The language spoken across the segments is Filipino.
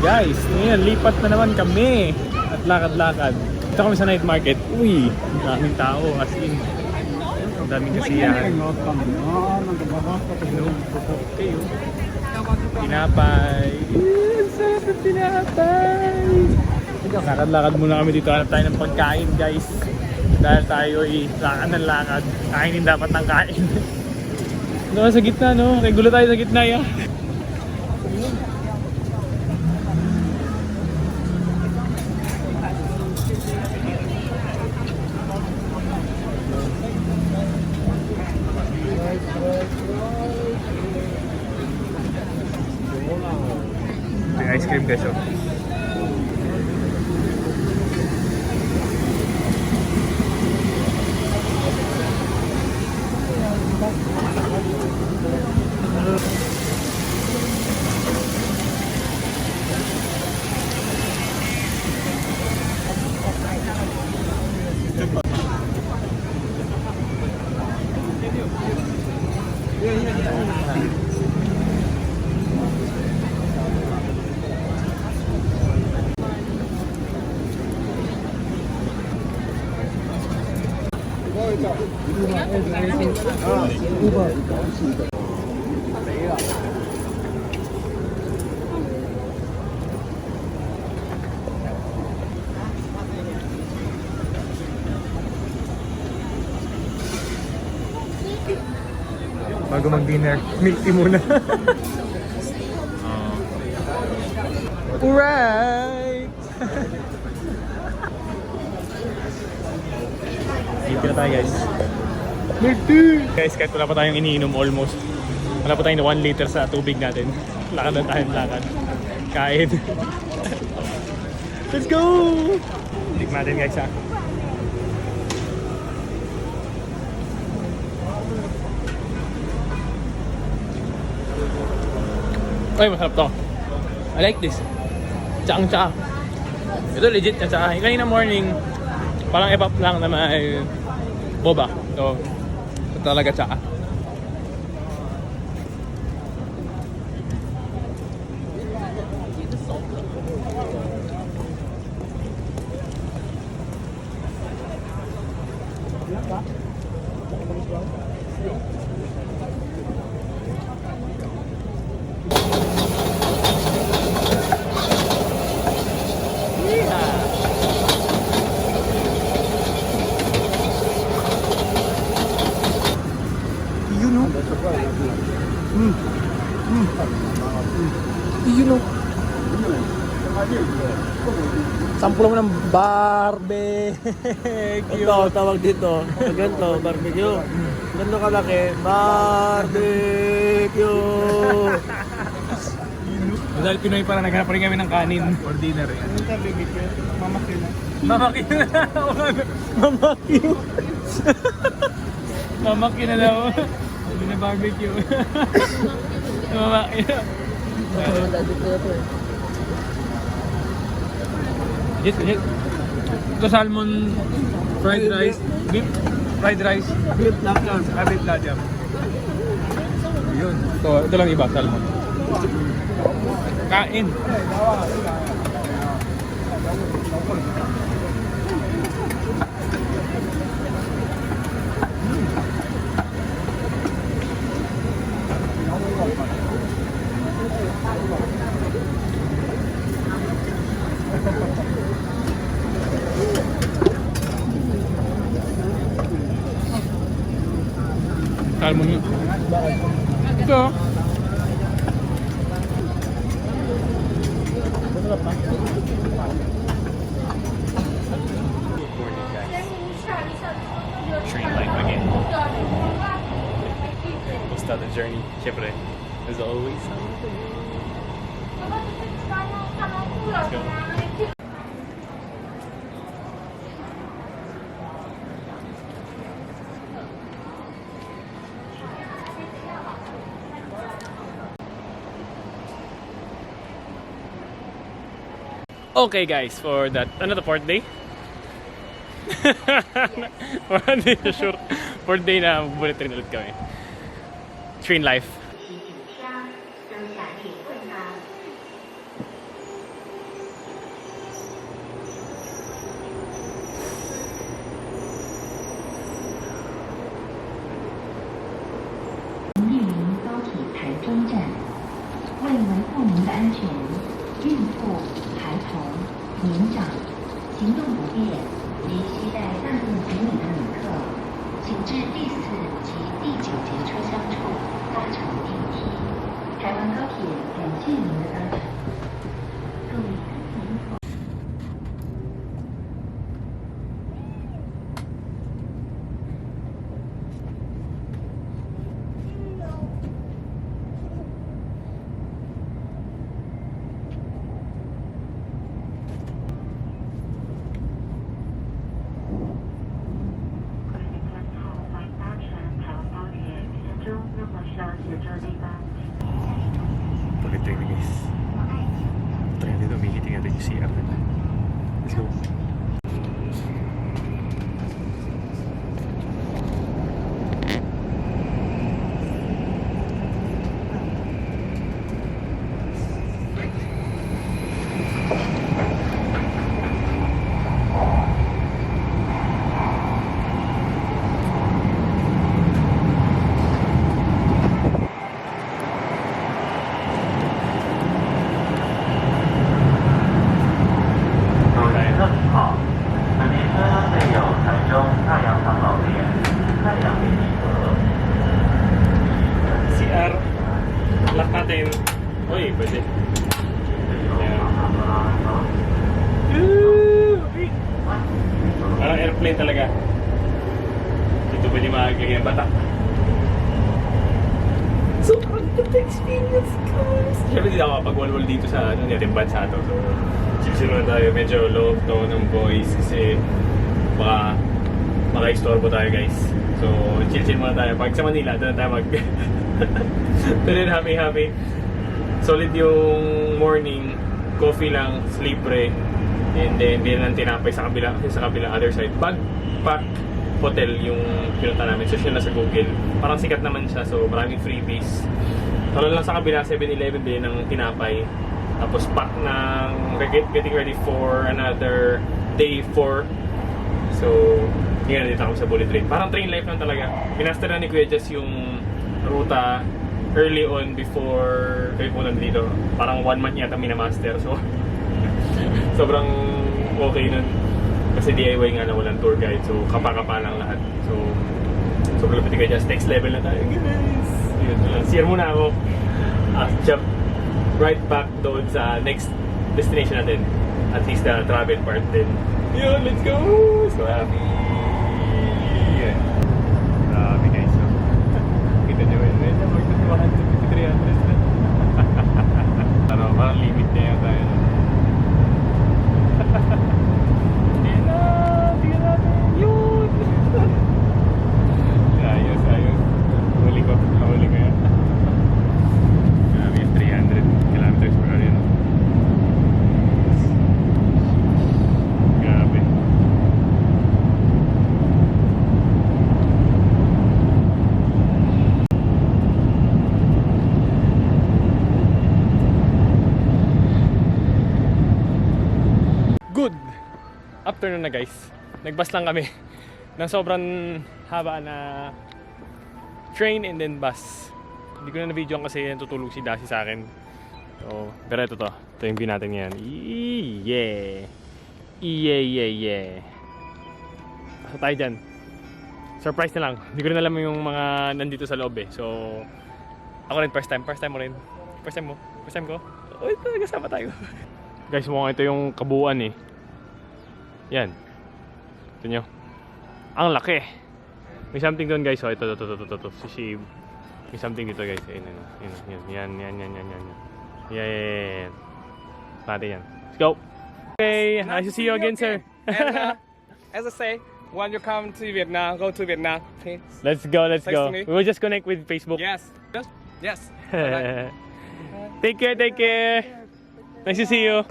guys, ngayon lipat na naman kami at lakad-lakad. Ito kami sa night market. Uy, daming tao as in. Ang daming kasiyahan. Okay, oh. Tinapay. Ang sarap ng tinapay. Lakad-lakad muna kami dito. Hanap tayo ng pagkain guys. Dahil tayo ay lakad ng lakad. Kainin dapat ng kain. No, sa gitna no. Regulo tayo sa gitna ya. May ice cream guys oh. Bago mag-dinner, milk tea muna. Alright! Dito na tayo guys. Milk tea! Guys, kahit wala pa tayong iniinom almost. Wala pa tayong 1 liter sa tubig natin. Lakad na tayo, lakad. Kain. Let's go! Tikman natin guys ha. Ay, masarap to. I like this. Tsaka. Ito legit na tsaka. Kanina morning, parang epap lang na may boba. Ito talaga tsaka. You know. Sample mo ng barbecue. Ito, tawag dito. Ganito, barbecue. Ganito kalaki, barbecue. Dahil Pinoy para naghanap pa rin kami ng kanin for dinner. Anong barbecue? Mamakyo na. Mamakyo na. Mamakyo. Mamakyo na daw. Hindi na barbecue. Mamakyo. Legit. Ito salmon fried rice. Beef fried rice. Beef lang yan. Beef lajam. Yun. Ito lang iba, salmon. Kain. Salmon yun. Ito. Train life again. We'll start the journey. Siyempre, as always. Let's go. Okay guys, for that, another fourth day. Hindi sure. Fourth day na bullet train ulit kami. Train life. 年长、行动不便及携带大件行李的旅客，请至第4及第9节车厢处搭乘电梯。台湾高铁感谢您的搭乘。各位跟您同。Tuloy tayo guys. Try natin umihiting natin yung CR nila. Let's go. CR. Lock natin. Uy, pwede. Ayan. Parang airplane talaga. Dito pwede makagay ang batak. Sobrang good experience, guys! Siyempre hindi ako kapag-walwal dito sa ating bansa to. So, sinusunod tayo. Medyo low tone ng voice kasi baka maka-istorbo tayo, guys. So, chill-chill muna tayo. Pag sa Manila, doon tayo mag... Pero yun, happy. Solid yung morning. Coffee lang, libre. And then, hindi lang tinapay sa kabila. Kasi sa kabila, other side. Backpack hotel yung pinunta namin. So, yun na sa Google. Parang sikat naman siya. So, maraming freebies. Talo lang sa kabila, 7-Eleven din ng tinapay. Tapos, pack ng getting ready for another day 4. So, ngayon dito ako sa bullet train. Parang train life lang talaga. Pinaster na ni Kuya Jess yung ruta early on before kayo po nandito. Parang 1 month yata minamaster. So, sobrang okay nun. Kasi DIY nga na walang tour guide. So, kapa-kapa lang lahat. So, sobrang lapit ni Kuya Jess. Next level na tayo, guys. Yun lang. Share muna ako. Jump right back doon sa next destination natin. At least the travel part din. Yun, let's go! So happy! Yeah. Grabe guys. So, kita nyo yun. Medyo magtutuwahan sa 5,300 na. Parang limit na yun tayo. Tingnan na! Tingnan natin! Yun! Ayos. Huli ko. Nahuli ko yan. Grabe yung 300 kilometers per hour yun. Grabe. Good afternoon na guys. Nagbus lang kami ng sobrang haba na train and then bus. Hindi ko na na-videoan kasi tutulog si Dashi sa akin. So, pero ito to. Ito yung view natin ngayon. Yeah! Yeah. Basta tayo dyan. Surprise na lang. Hindi ko rin alam yung mga nandito sa loob eh. So, ako rin first time. First time mo rin. First time mo. First time ko. Uy, talaga sama tayo. Guys, mukhang ito yung kabuuan eh. Yan. Ito nyo. Ang laki. May something doon guys. Oh, ito. Si Shave. May something dito guys. Yan. Yan. Natin yan. Let's go. Okay, nice to see you again, sir. And as I say, when you come to Vietnam, go to Vietnam, please. Let's go. Nice to meet We will just connect with Facebook. Yes. Alright. Take care. Nice to see you.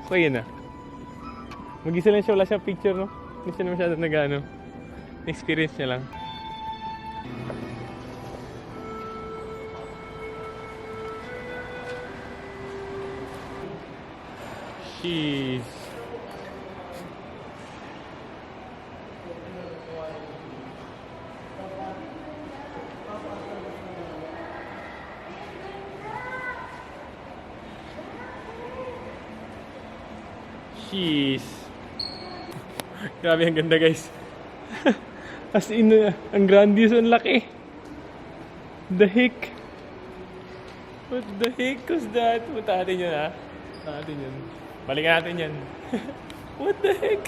Okay yun na. Mag-isa lang siya, wala siya picture, no? Hindi siya na masyadong nag-ano. Experience niya lang. Jeez. Jeez. Grabe, ang ganda guys. As in, ang grandiose, ang laki. The heck? What the heck was that? Punta natin yun ha. Punta natin yun. Balikan natin yan. What the heck?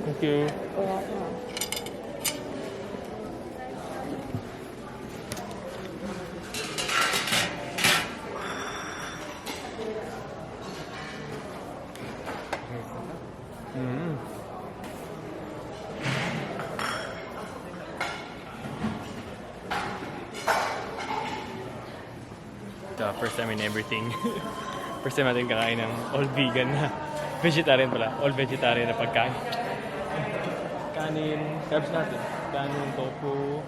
Thank you. The first time in everything. First time natin kakain ng all vegan na vegetarian pala. All vegetarian na pagkain. Kanin, carbs natin. Kanin, tofu,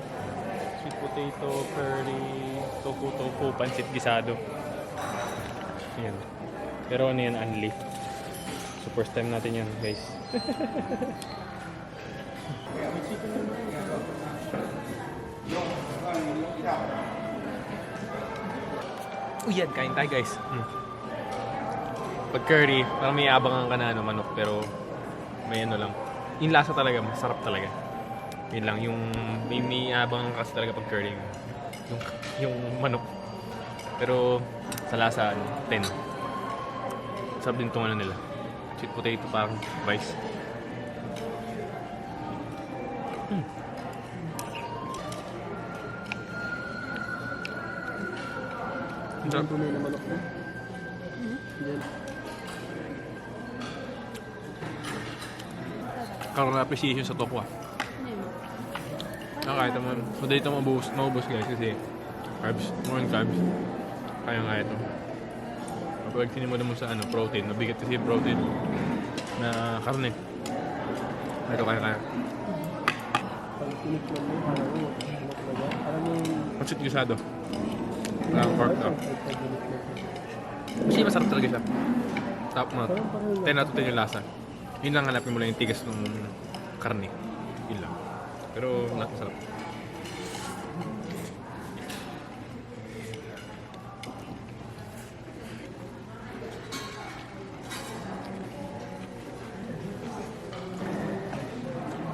sweet potato, curry, tofu, pansit gisado. Yan. Pero ano yan, unli. So first time natin yan, guys. Yan, kain tayo guys. Pag curry, parang may abangan ka na manok, pero may ano lang. Yung lasa talaga, masarap talaga. Yun lang, yung may abangan ka talaga pag curry. Yung manok. Pero sa lasa, 10. Sarap din itong ano nila. Sweet potato parang rice. Ang tunay na manok mo. Karoon na appreciation sa tofu ah. Kahit naman, madali ito maubos guys kasi carbs, more on carbs. Kaya nga ito. Kapag sinimula mo sa protein, mabigat kasi yung protein na karne. Ito kaya. Pag tinikman mo, parang ano talaga? Parang yung... Pansit gisado. Pork up. Kasi masarap talaga siya. Top notch. 10 out of 10 yung lasa. Yun lang, hanapin mo lang yung tigas ng karne. Yun lang. Pero lahat masarap.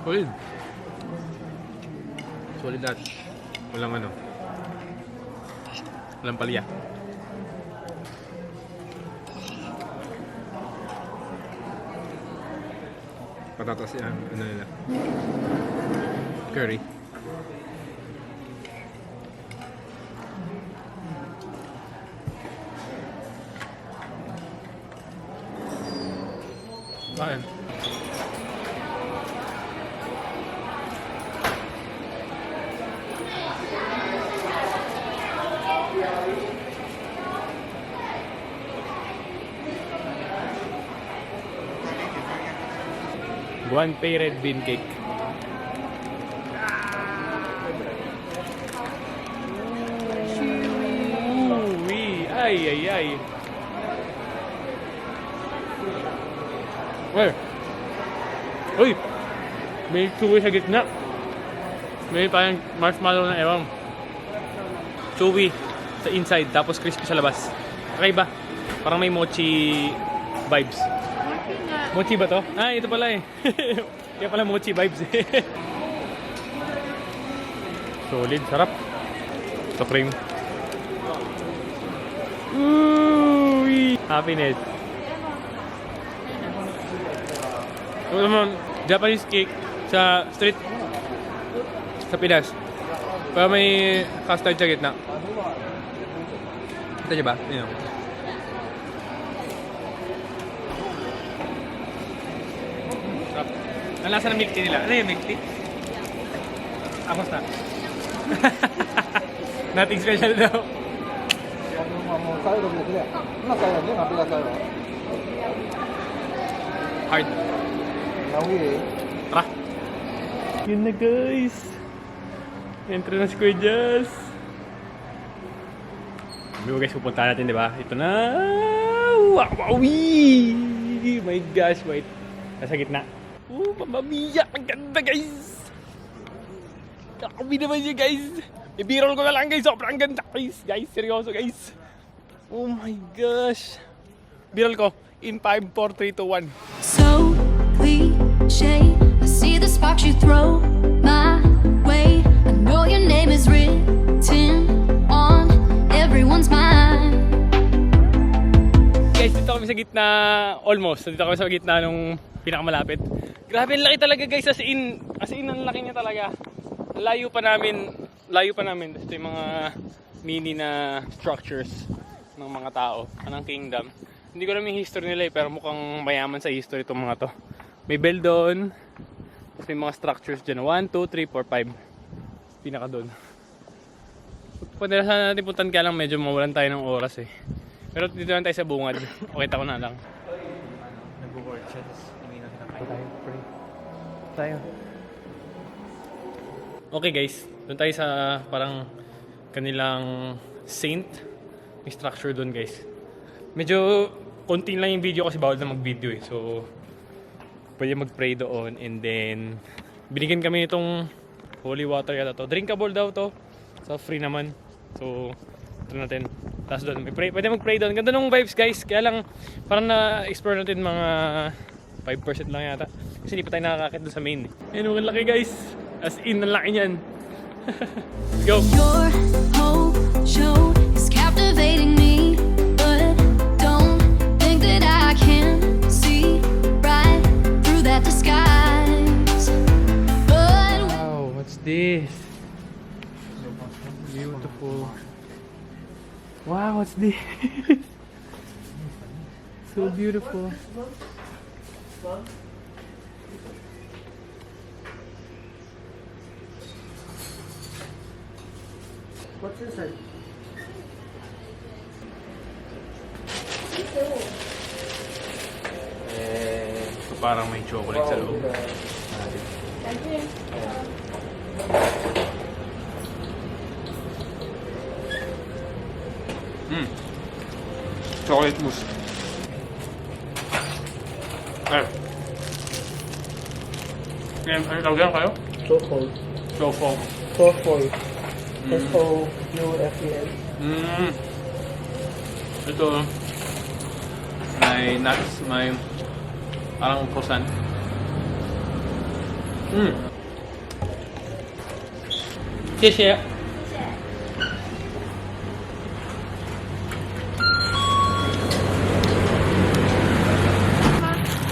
Solid. Solid lahat. Walang walang palya. Patatas yan, nila. Curry. Kain. Guanpei red bean cake. Uy, ay. Uy! May chewy sa gitna. May parang marshmallow na ewan. Chewy sa inside, tapos crispy sa labas. Okay ba? Parang may mochi vibes. Mochi ba to? Ah, ito pala eh. Kaya pala mochi vibes eh. Solid, sarap. Ito cream. Uy! Happiness. Ito naman, Japanese cake sa street sa Pinas. Pero may custard sa gitna. Kita niyo ba? Yun. Ang lasa ng milk tea nila. Ano yung milk tea? Apos na. Nothing special daw. Hard. Tara. Yun na guys. Entry na si Kuya Jazz. Sabi guys, pupunta natin, di ba? Ito na. Wow! My gosh, wait. Nasa gitna. Mamma mia! Ang ganda guys! Kakabi naman yun guys! I-b-roll ko na lang guys! Sobrang ganda guys! Guys, seryoso guys! Oh my gosh! B-roll ko in 5, 4, 3, 2, 1. So cliche. I see the sparks you throw my way. I know your name is written on everyone's mind. Guys, dito kami sa gitna, almost. Dito kami sa gitna nung pinakamalapit. Grabe, ang laki talaga guys, as in ang laki niya talaga. Layo pa namin. Ito yung mga mini na structures ng mga tao, ng kingdom. Hindi ko alam yung history nila pero mukhang mayaman sa history itong mga to. May bell doon, tapos may mga structures dyan. 1, 2, 3, 4, 5. Pinaka doon. Pwede na sana natin puntan kaya lang medyo mawalan tayo ng oras eh. Pero dito lang tayo sa bungad. Okay, tako na lang. Nag-work siya, tapos uminom na tayo. Pray. Tayo. Okay guys, doon tayo sa parang kanilang saint. May structure doon guys. Medyo konti lang yung video kasi bawal na mag-video eh. So, pwede mag-pray doon and then binigyan kami itong holy water yata to. Drinkable daw to. So, free naman. So, ito natin. Tapos doon, pwede mag-pray doon. Ganda nung vibes guys. Kaya lang, parang na-explore natin mga 5% lang yata. Kasi hindi pa tayo nakakakit doon sa main. Ayun, ang laki guys. As in, ang laki niyan. Go! Your whole show is captivating me, but don't think that I can see right through that disguise. But Wow, what's this? Beautiful. Wow, what's this? So beautiful. What's inside? So parang may chocolate sa loob. Chocolate mousse. Ano tawag yan kayo? Chocolate. Choco. Chocolate. S-O-U-F-E-N. Ito, may nuts, may parang croissant. Xie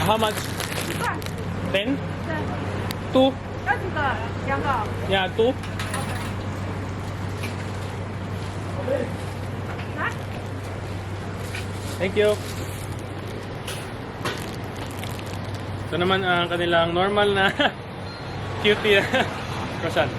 How much? 10? 2? 2个，2个。 Yeah, 2. Thank you. Ito naman ang kanilang normal na cutie na croissant.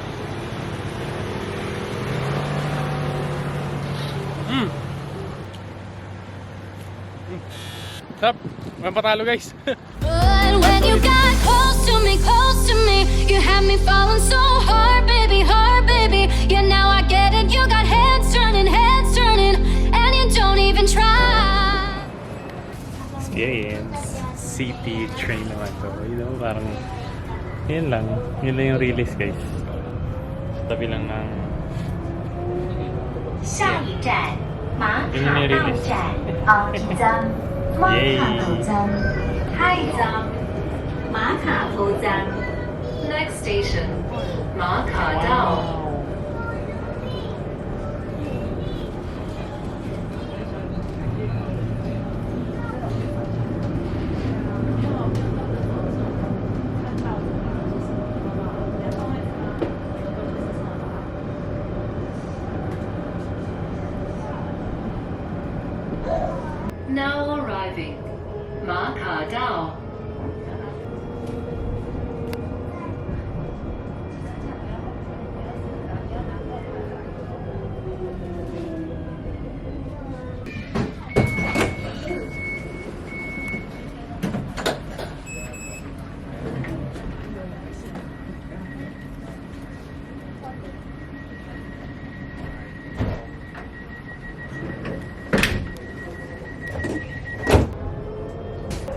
Sarap. Walang patalo guys. But when you got close to me, you had me falling so hard, baby, Yeah, now I get it, you got heads turning, and you don't even try. Experience. City train naman to. You know, parang yun lang yung release guys. Sa tabi lang ng 下一站马卡道站奥之江马卡头江太江马卡头江 Next station 马卡道 Now arriving 马卡道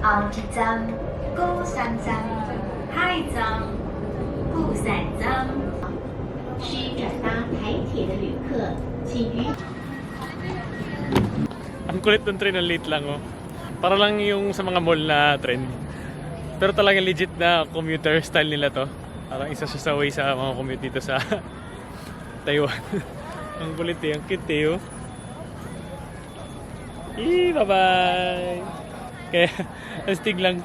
奥之江高山江太脏，不散脏。需转搭台铁的旅客，请于 Ang kulit ng train, ang late lang oh. Para lang yung sa mga mall na train. Pero talaga legit na commuter style nila to. Parang isa siya sa way sa mga commute dito sa Taiwan. Ang kulit eh, ang cute eh oh. Bye-bye! Kaya, astig lang.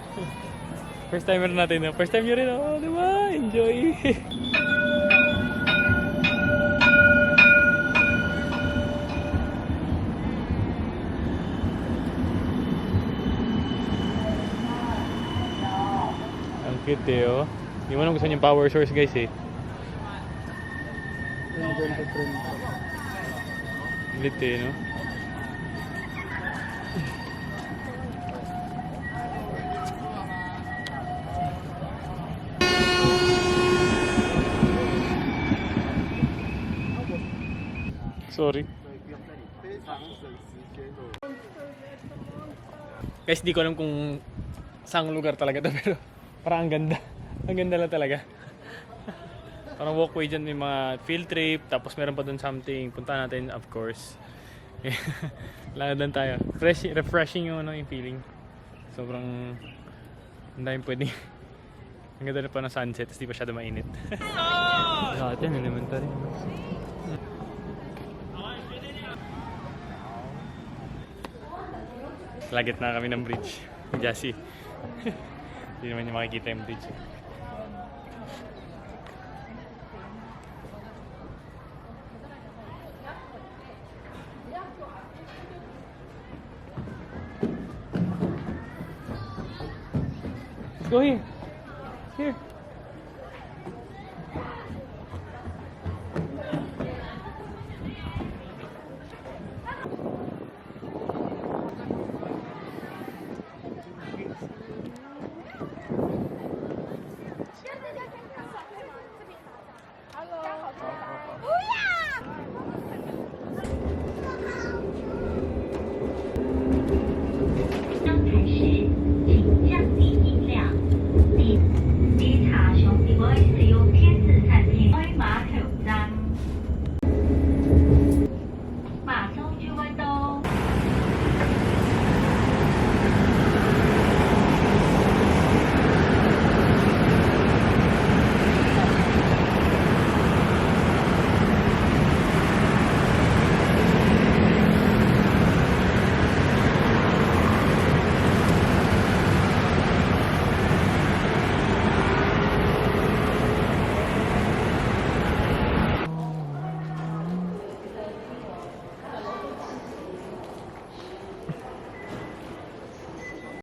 First timer natin. First time nyo rin. Oh, di ba? Enjoy! Ang cute eh, oh. Hindi mo naman gusto niyang power source, guys eh. Lit eh, no? Sorry. Guys, di ko alam kung saang lugar talaga to pero parang ang ganda. Ang ganda lang talaga. Parang walkway dyan, may mga field trip, tapos meron pa dun something. Punta natin, of course. Lakad lang tayo. Refreshing yung, yung feeling. Sobrang ang daming pwede. Ang ganda na pa ng sunset, tapos di pa siya mainit. Dati, elementary. Lagit na kami ng bridge. Jassy. Hindi naman niya makikita yung bridge. Let's go here. Here.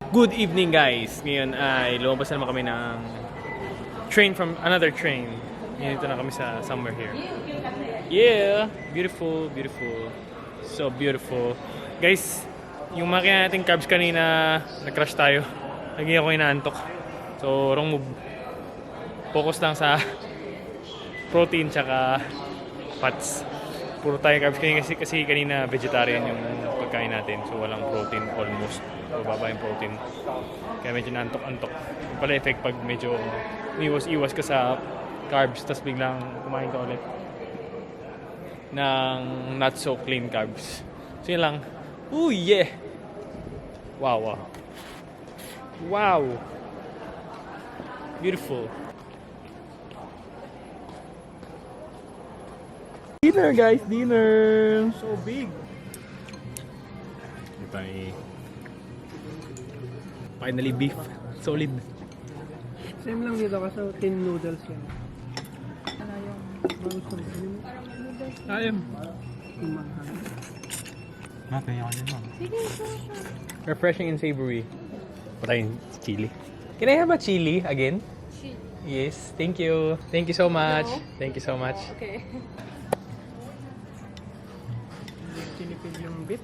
Good evening guys! Ngayon ay lumabas na naman kami ng train from another train. Ngayon ito na kami sa somewhere here. Yeah! Beautiful, beautiful. So beautiful. Guys, yung makina nating cabs kanina, nag-crash tayo. Lagi ako inaantok. So wrong move. Focus lang sa protein tsaka fats. Puro tayo carbs kasi kanina vegetarian yung pagkain natin. So walang protein almost. So baba yung protein. Kaya medyo naantok-antok. Yung pala effect pag medyo iwas-iwas ka sa carbs tapos biglang kumain ka ulit ng not so clean carbs. So yun lang. Ooh yeah! Wow, wow. Wow! Beautiful. Dinner guys, dinner! So big! Finally beef. Solid. Same lang dito kasi tin noodles yan. Ano yung gusto mo? Ayun. Refreshing and savory. Patayin chili. Can I have a chili again? Chili. Yes, thank you. Thank you so much. No. Thank you so much. Okay. Tinipid yung bit.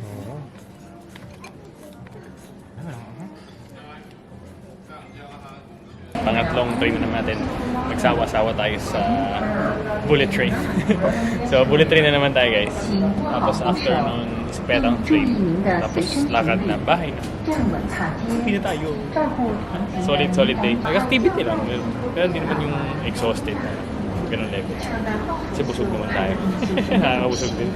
Oo. Pangatlong train na natin. Magsawa-sawa tayo sa bullet train. So bullet train na naman tayo guys. Tapos after nun, bisikleta ang train. Tapos lakad na, bahay na. 站稳踏阶， Hindi na tayo. 照顾同行 Solid day. Nag-activity lang. Pero hindi naman yung exhausted na ganun level. Kasi busog naman tayo. Nakakabusog din.